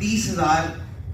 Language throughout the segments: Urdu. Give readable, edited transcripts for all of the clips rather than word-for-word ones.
30,000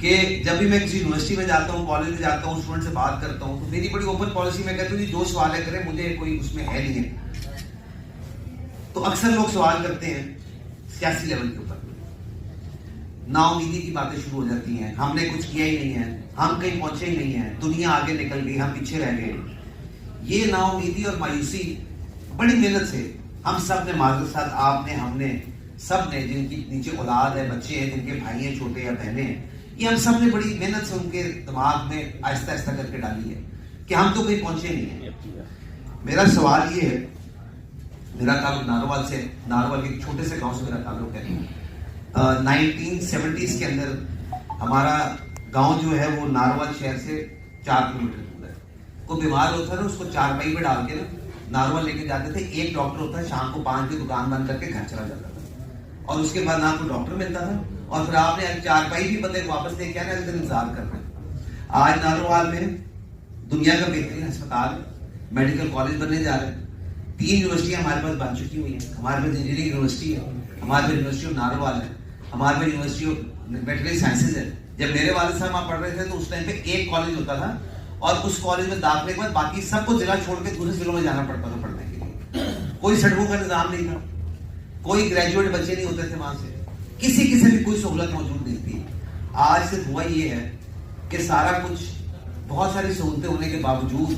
کہ جب بھی میں کسی یونیورسٹی میں جاتا ہوں, کالج میں جاتا ہوں, اسٹوڈنٹ سے بات کرتا ہوں, تو میری بڑی اوپن پالیسی میں کہتا ہوں جو سوال کریں, مجھے کوئی اس میں ہے نہیں ہے. تو اکثر لوگ سوال کرتے ہیں سیاسی لیول کے اوپر, نا امیدی کی باتیں شروع ہو جاتی ہیں, ہم نے کچھ کیا ہی نہیں ہے, ہم کہیں پہنچے ہی نہیں ہیں, دنیا آگے نکل گئی, ہم پیچھے رہ گئے. یہ نا امیدی اور مایوسی بڑی محنت سے ہم سب نے, معذرت ساتھ آپ نے, ہم نے, سب نے, جن کی نیچے اولاد ہے, بچے ہیں, جن کے بھائی ہیں چھوٹے یا بہنیں ہیں, یہ ہم سب نے بڑی محنت سے ان کے دماغ میں آہستہ آہستہ کر کے ڈالی ہے کہ ہم تو کہیں پہنچے نہیں ہیں. میرا سوال یہ ہے, میرا تعلق ناروال سے, ناروال کے ایک چھوٹے سے گاؤں سے میرا تعلق ہے. 1970s کے اندر ہمارا گاؤں جو ہے وہ ناروال شہر سے 4 کلومیٹر دور ہے. کوئی بیمار ہوتا ہے نا, اس کو چارپائی پہ ڈال کے نا ناروال لے کے جاتے تھے. ایک ڈاکٹر ہوتا ہے, شام کو 5 بجے دکان بند کر کے گھر چلا جاتا تھا, اور اس کے بعد نہ کوئی ڈاکٹر ملتا تھا, اور پھر آپ نے چارپائی بھی بندے واپس لے کے آنا, انتظار کرنا. آج ناروال میں دنیا کا بہترین ہسپتال, میڈیکل کالج بننے جا رہے ہیں. 3 یونیورسٹیاں ہمارے پاس بن چکی ہوئی ہیں. ہمارے پاس انجینئرنگ یونیورسٹی ہے, ہمارے پاس یونیورسٹی آف ناروال ہے, ہمارے پاس یونیورسٹی آف ویٹرنری سائنسز ہے. جب میرے والد صاحب وہاں پڑھ رہے تھے تو اس ٹائم پہ ایک کالج ہوتا تھا, اور اس کالج میں داخلے کے بعد باقی سب کو ضلع چھوڑ کے دوسرے ضلعوں میں جانا پڑتا تھا پڑھنے کے لیے. کوئی سڑکوں کا نظام نہیں تھا, کوئی گریجویٹ بچے نہیں ہوتے تھے وہاں سے, کسی سے بھی کوئی سہولت موجود نہیں تھی. آج صرف ہوا یہ ہے کہ سارا کچھ, بہت ساری سہولتیں ہونے کے باوجود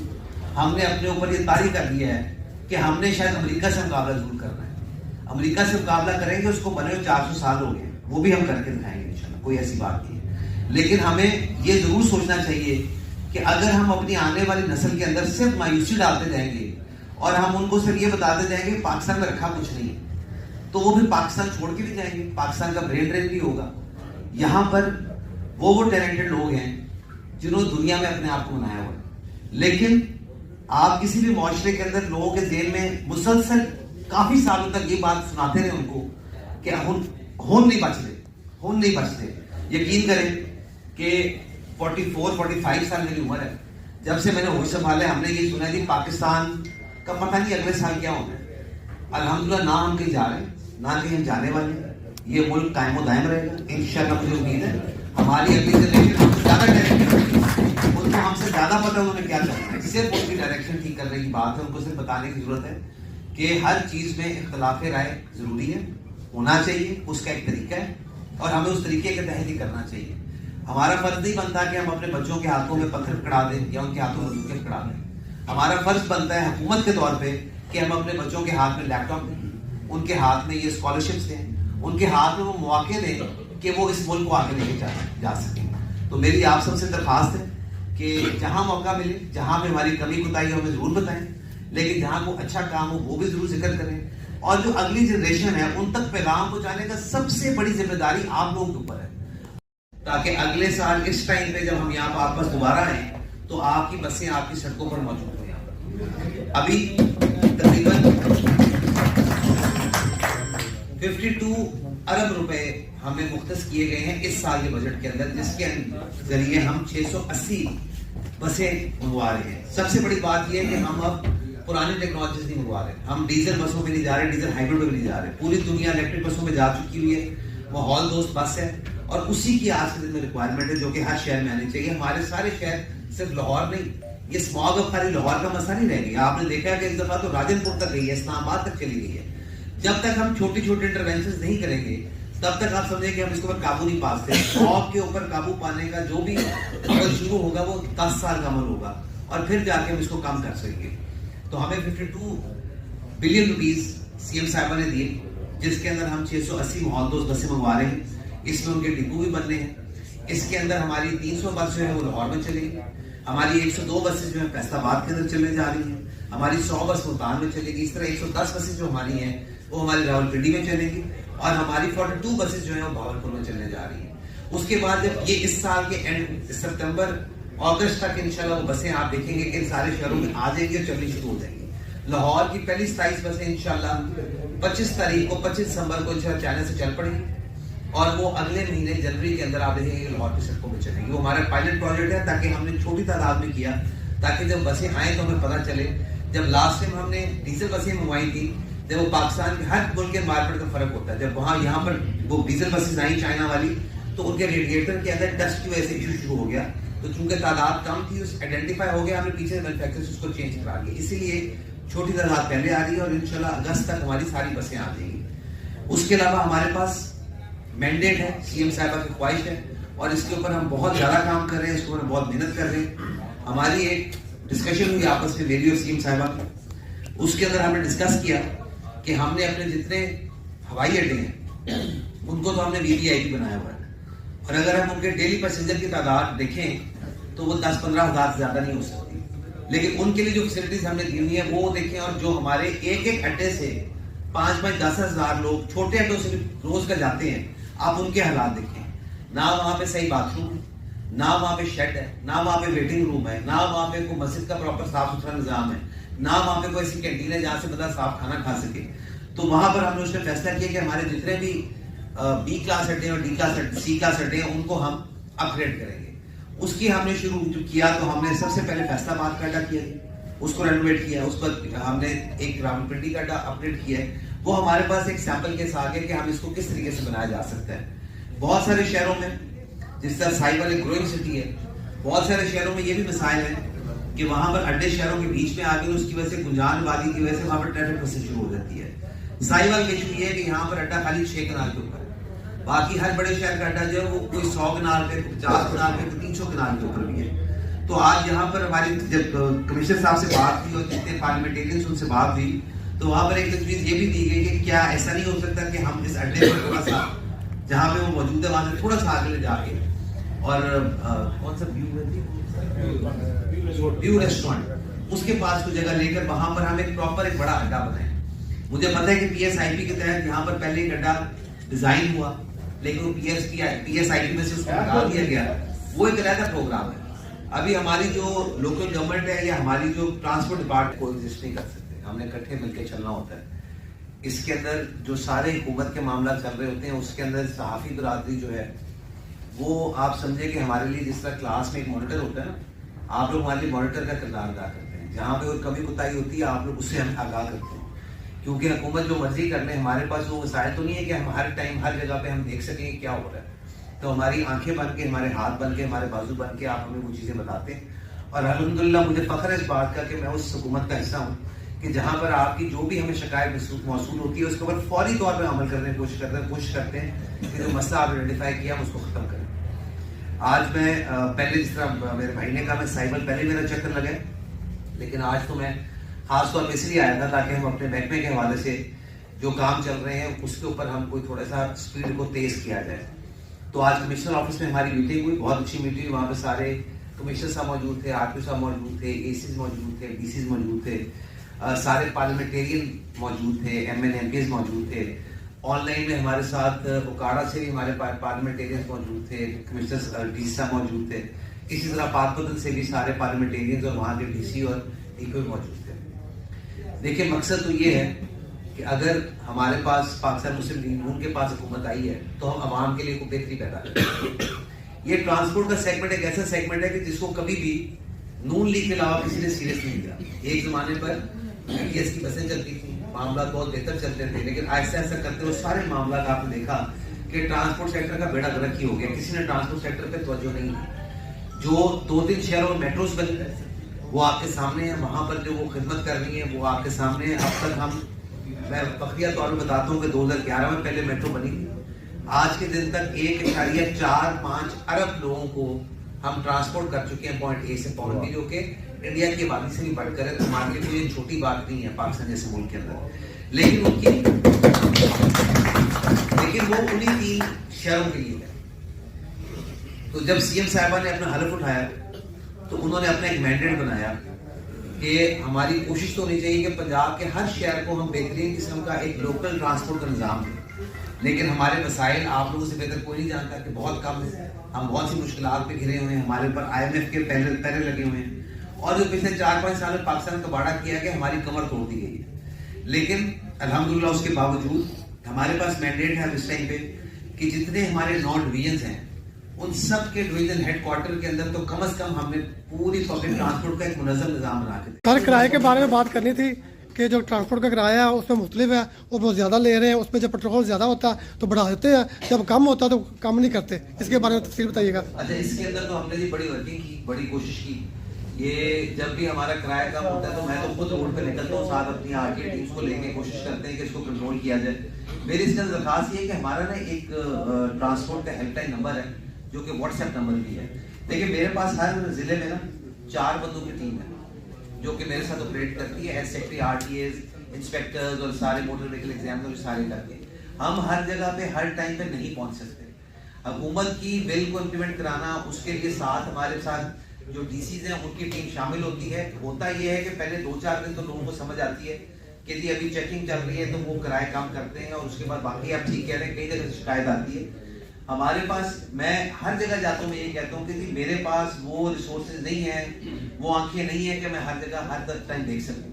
ہم نے اپنے اوپر یہ طاری کر لیا ہے کہ ہم نے شاید امریکہ سے مقابلہ ضرور کرنا ہے. امریکہ سے مقابلہ کریں گے, اس کو بنے ہوئے 400 سال ہو گئے, وہ بھی ہم کر کے دکھائیں گے انشاءاللہ, کوئی ایسی بات نہیں ہے. لیکن ہمیں یہ ضرور سوچنا چاہیے کہ اگر ہم اپنی آنے والی نسل کے اندر صرف مایوسی ڈالتے جائیں گے اور ہم ان کو صرف یہ بتاتے جائیں گے پاکستان میں رکھا کچھ نہیں, تو وہ بھی پاکستان چھوڑ کے بھی جائیں گے. پاکستان کا برین ڈرین بھی ہوگا. یہاں پر وہ ٹیلنٹڈ لوگ ہیں جنہوں نے دنیا میں اپنے آپ کو بنایا ہوا ہے, لیکن آپ کسی بھی معاشرے کے اندر لوگوں کے ذہن میں مسلسل کافی سالوں تک یہ بات سناتے رہے ان کو کہ ہون نہیں بچتے. یقین کریں کہ 44-45 سال میری عمر ہے, جب سے میں نے ہوش سنبھالا ہے, ہم نے یہ سنا کہ پاکستان کا پتہ نہیں اگلے سال کیا ہونا ہے. الحمدللہ نہ ہم کہیں جا رہے ہیں, نہ کہیں ہم جانے والے ہیں. یہ ملک قائم و دائم رہے گا انشاءاللہ. مجھے امید ہے ہماری اگلی جنریشن ہم سے زیادہ ڈائریکشن, ان کو ہم سے زیادہ پتہ انہوں نے کیا کرنا ہے. صرف ان کی ڈائریکشن ٹھیک کرنے کی بات ہے, ان کو صرف بتانے کی ضرورت ہے کہ ہر چیز میں اختلاف رائے ضروری ہے, ہونا چاہیے, اس کا ایک طریقہ ہے, اور ہمیں اس طریقے کے تحت ہی کرنا چاہیے. ہمارا فرض نہیں بنتا کہ ہم اپنے بچوں کے ہاتھوں میں پتھر پکڑا دیں یا ان کے ہاتھوں میں بندوقیں پکڑا دیں. ہمارا فرض بنتا ہے حکومت کے طور پہ کہ ہم اپنے بچوں کے ہاتھ میں لیپ ٹاپ دیں, ان کے ہاتھ میں یہ اسکالرشپس دیں, ان کے ہاتھ میں وہ مواقع دیں کہ وہ اس ملک کو آگے لے کے جا سکیں. تو میری آپ سب سے درخواست ہے کہ جہاں موقع ملے, جہاں پہ ہماری کمی کوتاہی ہمیں ضرور بتائیں, لیکن جہاں کو اچھا کام ہو وہ بھی ضرور ذکر کریں. اور جو اگلی جنریشن ہے ان تک پیغام پہنچانے کا سب سے بڑی ذمہ داری آپ لوگوں کے اوپر ہے, تاکہ اگلے سال اس ٹائم پہ جب ہم یہاں پر واپس دوبارہ آئیں تو آپ کی بسیں آپ کی سڑکوں پر موجود ہوں. ابھی تقریباً 52 ارب روپے ہمیں مختص کیے گئے ہیں اس سال کے بجٹ کے اندر, جس کے ذریعے ہم 680 بسیں منگوا رہے ہیں. سب سے بڑی بات یہ ہے کہ ہم اب پرانی ٹیکنالوجیز نہیں منگوا رہے, ہم ڈیزل بسوں پہ نہیں جا رہے, ڈیزل ہائیبرڈ پہ نہیں جا رہے. پوری دنیا الیکٹرک بسوں میں جا چکی ہوئی ہے, ماحول دوست بس ہے, اور اسی کی آج کے دن میں ریکوائرمنٹ ہے جو کہ ہر شہر میں آنی چاہیے. ہمارے سارے شہر, صرف لاہور نہیں, یہ اسماگ اب خالی لاہور کا مسئلہ نہیں رہ گیا. آپ نے دیکھا کہ اس دفعہ تو راجن پور تک گئی ہے, اسلام آباد تک چلی گئی ہے. جب تک ہم چھوٹی چھوٹی انٹرونشنز نہیں کریں گے تب تک آپ سمجھیں کہ ہم اس کے اوپر قابو نہیں پا سکتے. اسماگ کے اوپر قابو پانے کا جو بھی عمل شروع ہوگا وہ 10 سال کا عمل ہوگا, اور پھر جا کے ہم اس کو کم کر سکیں گے. تو ہمیں 52 بلین روپیز سی ایم صاحبہ نے دیے, جس کے اندر ہم 680 ماحول دوست بسیں منگوا رہے ہیں. اس میں ان کے ڈپو بھی بننے ہیں. اس کے اندر ہماری 300 بس جو ہے وہ لاہور میں چلے گی, ہماری 102 بسیں جو ہے فیصل آباد کے اندر چلنے جا رہی ہیں, ہماری 100 بس ملتان میں چلے گی. اس طرح 110 بسیں جو ہماری ہیں وہ ہماری راولپنڈی میں چلے گی, اور ہماری 42 بسیں جو ہیں وہ بھاولپور میں چلنے جا رہی ہیں. اس کے بعد جب یہ اس سال کے اینڈ ستمبر اگست تک انشاءاللہ وہ بسیں آپ دیکھیں گے کہ ان سارے شہروں میں آ جائیں گی اور چلنی شروع ہو جائیں گی. لاہور کی پہلی 27 بسیں انشاءاللہ 25 تاریخ کو 25 دسمبر کو انشاءاللہ چائنا سے چل پڑیں گی, اور وہ اگلے مہینے جنوری کے اندر آپ دیکھیں گے لاہور کی سڑکوں پہ چلیں گی. وہ ہمارا پائلٹ پروجیکٹ ہے, تاکہ ہم نے چھوٹی تعداد میں کیا, تاکہ جب بسیں آئیں تو ہمیں پتہ چلے. جب لاسٹ ٹائم ہم نے ڈیزل بسیں منگوائی تھی, جب وہ پاکستان کے ہر ملک کے مارکیٹ کا فرق ہوتا ہے, جب وہاں یہاں پر وہ ڈیزل بسیں آئیں چائنا والی, تو ان کے ریڈیٹر کے اندر ڈسٹ کی وجہ سے ایشو شروع ہو گیا. تو چونکہ تعداد کم تھی اس آئیڈینٹیفائی ہو گیا, ہم نے پیچھے مینوفیکچرر اس کو چینج کرا لیا. اسی لیے چھوٹی تعداد پہلے آ رہی ہے اور انشاءاللہ اگست تک ہماری ساری بسیں آ جائیں گی. اس کے علاوہ ہمارے پاس مینڈیٹ ہے, سی ایم صاحبہ کی خواہش ہے اور اس کے اوپر ہم بہت زیادہ کام کر رہے ہیں, اس کے اوپر بہت محنت کر رہے ہیں. ہماری ایک ڈسکشن ہوئی آپس میں میری اور سی ایم صاحبہ کی, اس کے اندر ہم نے ڈسکس کیا کہ ہم نے اپنے جتنے ہوائی اڈے ہیں ان کو تو ہم نے وی وی آئی پی بنایا ہوا ہے, اور اگر ہم ان کے ڈیلی پیسنجر کی تعداد دیکھیں تو وہ 10-15 ہزار سے زیادہ نہیں ہو سکتی. لیکن ان کے لیے جو فیسلٹیز ہم نے دی ہوئی ہیں وہ دیکھیں, اور جو ہمارے ایک ایک اڈے سے 5-10 ہزار لوگ چھوٹے اڈوں سے روز کا جاتے ہیں, آپ ان کے حالات دیکھیں. نہ وہاں پہ صحیح باتھ روم ہے, نہ وہاں پہ شیڈ ہے, نہ وہاں پہ ویٹنگ روم ہے, نہ وہاں پہ کوئی مسجد کا پراپر صاف ستھرا نظام ہے, نہ وہاں پہ کوئی ایسی کینٹین ہے جہاں سے بندہ صاف کھانا کھا سکے. تو وہاں پر ہم نے اس نے فیصلہ کیا کہ ہمارے جتنے بھی بی کلاس اڈے اور ڈی کلاس سی کلاس اڈے ہیں ان کو ہم اپ گریڈ کریں گے. اس کی ہم نے شروع کیا تو ہم نے سب سے پہلے فیصلہ آباد کا اڈا کیا, اس کو رینوویٹ کیا. اس پر ہم نے ایک راولپنڈی کا اڈا اپ گریڈ کیا ہے. وہ ہمارے پاس ایک سیمپل کیس آ گیا کہ ہم اس کو کس طریقے سے بنایا جا سکتا ہے. بہت سارے شہروں میں جس طرح سائبر ایک گروئنگ سٹی ہے, بہت سارے شہروں میں یہ بھی مسائل ہیں کہ وہاں پر اڈے شہروں کے بیچ میں آ گئے, اس کی وجہ سے گنجان وادی کی وجہ سے وہاں پر ٹریفک بسیں شروع ہو جاتی ہے. سائبر کا ایشو یہ ہے کہ یہاں پر اڈا خالی 6 کنال کے اوپر ہے, باقی ہر بڑے شہر کا اڈا جو ہے وہ کوئی 100 کنال پہ, 50 کنال پہ, 300 کنال کے اوپر بھی ہے. تو آج یہاں پر ہماری جب کمشنر صاحب سے بات ہوئی اور جتنے پارلیمنٹیرینس ان سے بات ہوئی تو وہاں پر ایک تجویز یہ بھی دی گئی کہ کیا ایسا نہیں ہو سکتا کہ ہم اس اڈے پر تھوڑا سا جہاں پہ وہ موجود ہے وہاں سے تھوڑا سا آگے لے جا کے, اور کون سا ویو ریسٹورینٹ اس کے پاس کوئی جگہ لے کر وہاں پر ہم ایک پراپر ایک بڑا اڈا بنائیں. مجھے پتا ہے کہ پی ایس آئی پی کے تحت یہاں پر پہلے ایک اڈا ڈیزائن ہوا, لیکن وہ پی ایس آئی پی میں سے اس کو ہٹا دیا گیا. وہ ایک علیحدہ پروگرام ہے. ابھی ہماری جو لوکل گورنمنٹ ہے یا ہماری جو ٹرانسپورٹ ڈپارٹمنٹ کو ایگزسٹ نہیں کر سکتے, ہم نے اکٹھے مل کے چلنا ہوتا ہے. اس کے اندر جو سارے حکومت کے معاملات چل رہے ہوتے ہیں اس کے اندر صحافی برادری جو ہے وہ آپ سمجھے کہ ہمارے لیے جس طرح کلاس میں ایک مانیٹر ہوتا ہے نا, آپ لوگ ہمارے لیے مانیٹر کا کردار ادا کرتے ہیں. جہاں پہ کوئی کمی کوتاہی ہوتی ہے آپ لوگ اس سے ہمیں آگاہ کرتے ہیں, کیونکہ حکومت جو مرضی کر لیں ہمارے پاس وہ وسائل تو نہیں ہے کہ ہم ہر ٹائم ہر جگہ پہ ہم دیکھ سکیں کہ کیا ہو رہا ہے. تو ہماری آنکھیں بن کے, ہمارے ہاتھ بن کے, ہمارے بازو بن کے آپ ہمیں وہ چیزیں بتاتے ہیں. اور الحمدللہ مجھے فخر ہے اس بات کا کہ میں اس حکومت کا حصہ ہوں کہ جہاں پر آپ کی جو بھی ہمیں شکایت موصول ہوتی ہے اس کے اوپر فوری طور پہ عمل کرنے کی کوشش کرتے ہیں کہ جو مسئلہ آپ آئیڈینٹیفائی کیا ہم اس کو ختم کریں. آج میں پہلے جس طرح میرے بھائی نے کہا میں سائبر پہلے میرا چکر لگا, لیکن آج تو میں خاص طور پہ اس لیے آیا تھا تاکہ ہم اپنے محکمے کے حوالے سے جو کام چل رہے ہیں اس کے اوپر ہم کوئی تھوڑا سا اسپیڈ کو تیز کیا جائے. تو آج کمشنر آفس میں ہماری میٹنگ ہوئی, بہت اچھی میٹنگ ہوئی. وہاں پہ سارے کمشنر صاحب موجود تھے, آر پی صاحب موجود تھے, اے سیز موجود تھے, ڈی سیز موجود تھے, سارے پارلیمنٹیرین موجود تھے, ایم این ایم پیز موجود تھے. آن لائن میں ہمارے ساتھ اوکاڑا سے بھی ہمارے پارلیمنٹیرین موجود تھے, کمشنر ڈی سی صاحب موجود تھے. اسی طرح پاک پتن سے بھی سارے پارلیمنٹیرین اور وہاں کے ڈی سی اور ایکو موجود تھے. دیکھیں مقصد تو یہ ہے کہ اگر ہمارے پاس پاکستان مسلم لیگ نون کے پاس حکومت آئی ہے تو ہم عوام کے لیے کوئی بہتری پیدا کریں. یہ ٹرانسپورٹ کا سیگمنٹ ایک ایسا سیگمنٹ ہے کہ جس کو کبھی بھی نون لیگ کے علاوہ کسی نے سیریس نہیں لیا. ایک زمانے پر پی ایس کی بسیں چلتی تھیں, معاملات بہت بہتر چلتے تھے, لیکن آہستہ آہستہ کرتے ہوئے سارے معاملات آپ نے دیکھا کہ ٹرانسپورٹ سیکٹر کا بیڑا گرک ہی ہو گیا. کسی نے ٹرانسپورٹ سیکٹر پہ توجہ نہیں دی. جو 2-3 شہروں میں میٹروز بنی وہ آپ کے سامنے ہیں, وہاں پر جو وہ خدمت کر رہی ہیں وہ آپ کے سامنے ہیں. اب تک ہم, میں فخریہ طور پہ بتاتا ہوں کہ 2011 میں پہلے میٹرو بنی تھی. آج کے دن تک 1.45 ارب لوگوں کو ہم ٹرانسپورٹ کر چکے ہیں پوائنٹ اے سے پوائنٹ بی, جو کہ انڈیا کی آبادی سے بھی بڑھ کر ہے. تو ہمارے لیے کوئی چھوٹی بات نہیں ہے پاکستان جیسے ملک کے اندر. لیکن وہ انہیں 3 شہروں کے لیے ہے. تو جب سی ایم صاحبہ نے اپنا حلف اٹھایا تو انہوں نے اپنا ایک مینڈیٹ بنایا کہ ہماری کوشش تو ہونی چاہیے کہ پنجاب کے ہر شہر کو ہم بہترین قسم کا ایک لوکل ٹرانسپورٹ کا نظام دیں. لیکن ہمارے مسائل آپ لوگوں سے بہتر کوئی نہیں جانتا کہ بہت کم ہے. ہم بہت سی مشکلات پہ گھرے ہوئے ہیں, ہمارے اوپر آئی ایم ایف کے پہلے لگے ہوئے ہیں, اور جو پچھلے 4-5 سال میں پاکستان کا باڑا کیا کہ ہماری کمر توڑ دی گئی ہے. لیکن الحمدللہ اس کے باوجود ہمارے پاس مینڈیٹ ہے اس ٹائم پہ کہ جتنے ہمارے 9 ڈویژنز ہیں ان سب کے ڈویژن ہیڈ کوارٹر کے اندر تو کم از کم ہم نے پوری پبلک ٹرانسپورٹ کا ایک منظم نظام بنا کے. سر کرائے کے بارے میں بات کرنی تھی کہ جو ٹرانسپورٹ کا کرایہ ہے اس میں مختلف ہے, وہ بہت زیادہ لے رہے ہیں, اس میں جب پیٹرول زیادہ ہوتا ہے تو بڑھا دیتے ہیں, جب کم ہوتا ہے تو کم نہیں کرتے. اس کے بارے میں تفصیل بتائیے گا. اچھا, اس کے اندر تو ہم نے جی بڑی ورکنگ کی, بڑی کوشش کی. یہ جب بھی ہمارا کرایہ کم ہوتا ہے تو میں تو خود روڈ پہ نکلتا ہوں, ساتھ اپنی آر ٹی ٹیمس کو لے کے کوشش کرتے ہیں کہ اس کو کنٹرول کیا جائے. میری اس کا درخواست یہ ہے کہ ہمارا نا ایک ٹرانسپورٹ کا ہیلپ لائن نمبر ہے جو کہ واٹس ایپ نمبر بھی ہے. دیکھیں میرے پاس ہر ضلع میں نا 4 بندوں کی ٹیم ہے جو کہ میرے ساتھ آپریٹ کرتی ہے, S secretary, R T As, inspectors اور سارے موٹر وہیکل ایگزامنر سارے کر کے. ہم ہر جگہ پہ ہر ٹائم پہ نہیں پہنچ سکتے. حکومت کی بل کو امپلیمنٹ کرانا, اس کے لیے ساتھ ہمارے ساتھ جو ڈی سیز ہیں ان کی ٹیم شامل ہوتی ہے. ہوتا یہ ہے کہ پہلے 2-4 دن تو لوگوں کو سمجھ آتی ہے کہ جی ابھی چیکنگ چل رہی ہے تو وہ کرائے کام کرتے ہیں, اور اس کے بعد باقی آپ ٹھیک کہہ رہے ہیں کئی جگہ شکایت آتی ہے. ہمارے پاس, میں ہر جگہ جاتا ہوں, میں یہ کہتا ہوں کہ جی میرے پاس وہ ریسورسز نہیں ہیں, وہ آنکھیں نہیں ہیں کہ میں ہر جگہ ہر ٹائم دیکھ سکوں.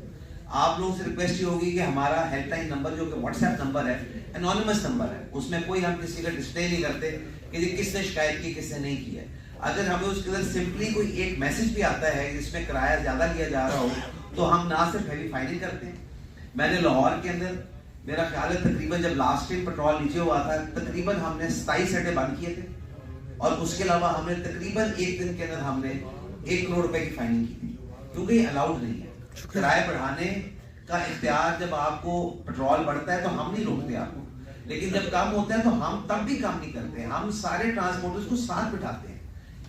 آپ لوگوں سے ریکویسٹ یہ ہوگی کہ ہمارا ہیلپ لائن نمبر جو کہ واٹس ایپ نمبر ہے, انونیمس نمبر ہے, اس میں کوئی ہم کسی کا ڈسپلے نہیں کرتے کہ جی کس نے شکایت کی کس نے نہیں کی ہے. اگر ہمیں اس کے اندر سمپلی کوئی ایک میسج بھی آتا ہے جس میں کرایہ زیادہ لیا جا رہا ہو تو ہم نہ صرف ہیوی فائننگ کرتے ہیں. میں نے لاہور کے اندر, میرا خیال ہے تقریباً جب لاسٹ ٹائم پیٹرول نیچے ہوا تھا تقریباً ہم نے 27 اڈے بند کیے تھے, اور اس کے علاوہ ہم نے تقریباً ایک دن کے اندر ہم نے 1 کروڑ روپے کی فائننگ کی تھی, کیونکہ یہ الاؤڈ نہیں ہے. کرایہ بڑھانے کا اختیار جب آپ کو پیٹرول بڑھتا ہے تو ہم نہیں روکتے آپ کو, لیکن جب کم ہوتا ہے تو ہم تب بھی کام نہیں کرتے. ہم سارے ٹرانسپورٹرز کو ساتھ بٹھاتے ہیں,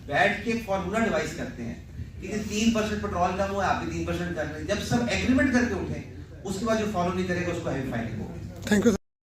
بیٹھ کے فارمولا ڈیوائز کرتے ہیں کہ 3% پیٹرول کم ہوا ہے, آپ بھی 3% کر رہے ہیں. جب سب ایگریمنٹ کر کے اٹھیں, اس کے بعد جو فالو نہیں کرے گا اس کو ہیوی فائننگ ہوگی. Thank you sir.